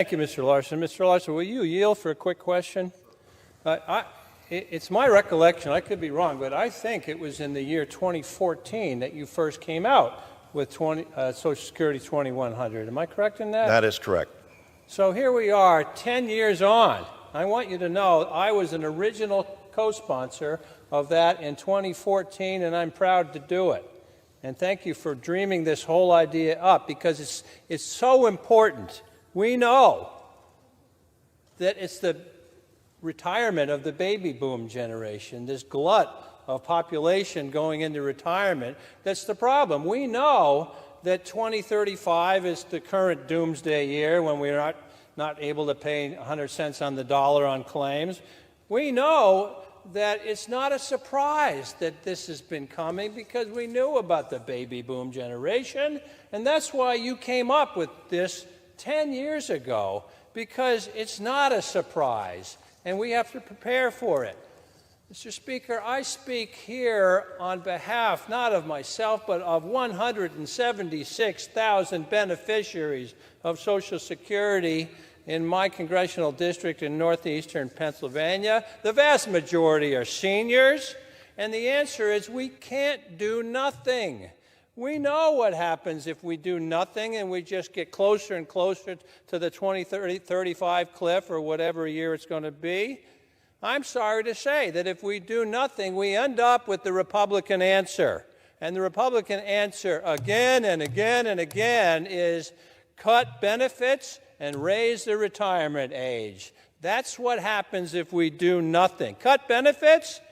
Thank you, Mr. Larson. Mr. Larson, will you yield for a quick question? It's my recollection, I could be wrong, but I think it was in the year 2014 that you first came out with Social Security 2100. Am I correct in that? That is correct. So here we are, 10 years on. I want you to know I was an original co-sponsor of that in 2014, and I'm proud to do it. And thank you for dreaming this whole idea up, because it's so important. We know that it's the retirement of the baby boom generation, this glut of population going into retirement, that's the problem. We know that 2035 is the current doomsday year when we're not able to pay 100 cents on the dollar on claims. We know that it's not a surprise that this has been coming, because we knew about the baby boom generation, and that's why you came up with this 10 years ago, because it's not a surprise, and we have to prepare for it. Mr. Speaker, I speak here on behalf not of myself, but of 176,000 beneficiaries of Social Security in my congressional district in northeastern Pennsylvania. The vast majority are seniors, and the answer is we can't do nothing. We know what happens if we do nothing and we just get closer and closer to the 2035 cliff or whatever year it's going to be. I'm sorry to say that if we do nothing, we end up with the Republican answer. And the Republican answer again and again and again is cut benefits and raise the retirement age. That's what happens if we do nothing. Cut benefits?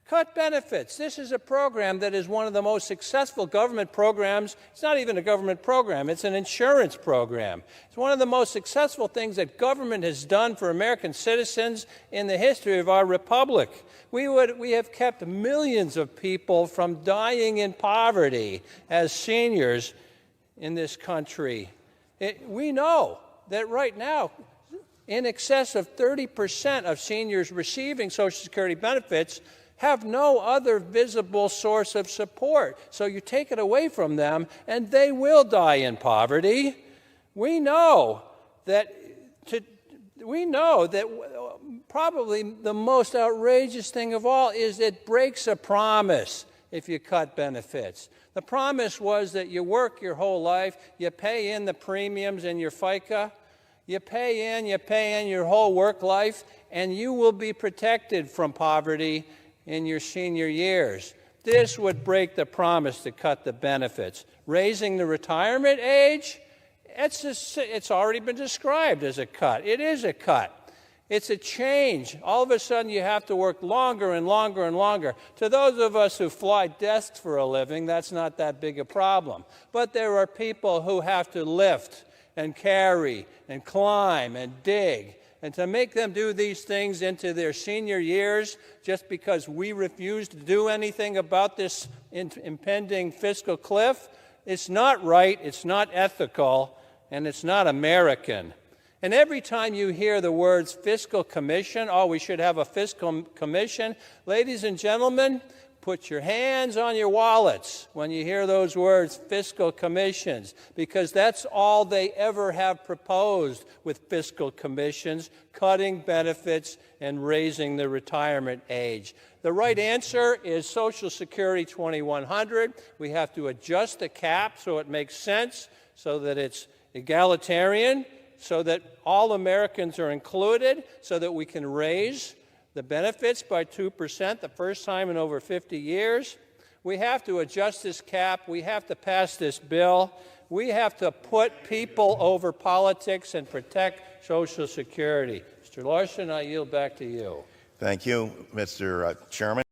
Cut benefits. This is a program that is one of the most successful government programs. It's not even a government program. It's an insurance program. It's one of the most successful things that government has done for American citizens in the history of our republic. We have kept millions of people from dying in poverty as seniors in this country. We know that right now, in excess of 30% of seniors receiving Social Security benefits have no other visible source of support. So you take it away from them, and they will die in poverty. We know that probably the most outrageous thing of all is it breaks a promise if you cut benefits. The promise was that you work your whole life, you pay in the premiums in your FICA, you pay in your whole work life, and you will be protected from poverty in your senior years. This would break the promise to cut the benefits. Raising the retirement age, it's already been described as a cut. It is a cut. It's a change. All of a sudden, you have to work longer and longer and longer. To those of us who fly desks for a living, that's not that big a problem. But there are people who have to lift and carry and climb and dig. And to make them do these things into their senior years just because we refuse to do anything about this impending fiscal cliff, it's not right, it's not ethical, and it's not American. And every time you hear the words fiscal commission, oh, we should have a fiscal commission, ladies and gentlemen, put your hands on your wallets when you hear those words, fiscal commissions, because that's all they ever have proposed with fiscal commissions, cutting benefits and raising the retirement age. The right answer is Social Security 2100. We have to adjust the cap so it makes sense, so that it's egalitarian, so that all Americans are included, so that we can raise the benefits by 2% the first time in over 50 years. We have to adjust this cap. We have to pass this bill. We have to put people over politics and protect Social Security. Mr. Larson, I yield back to you. Thank you, Mr. Chairman.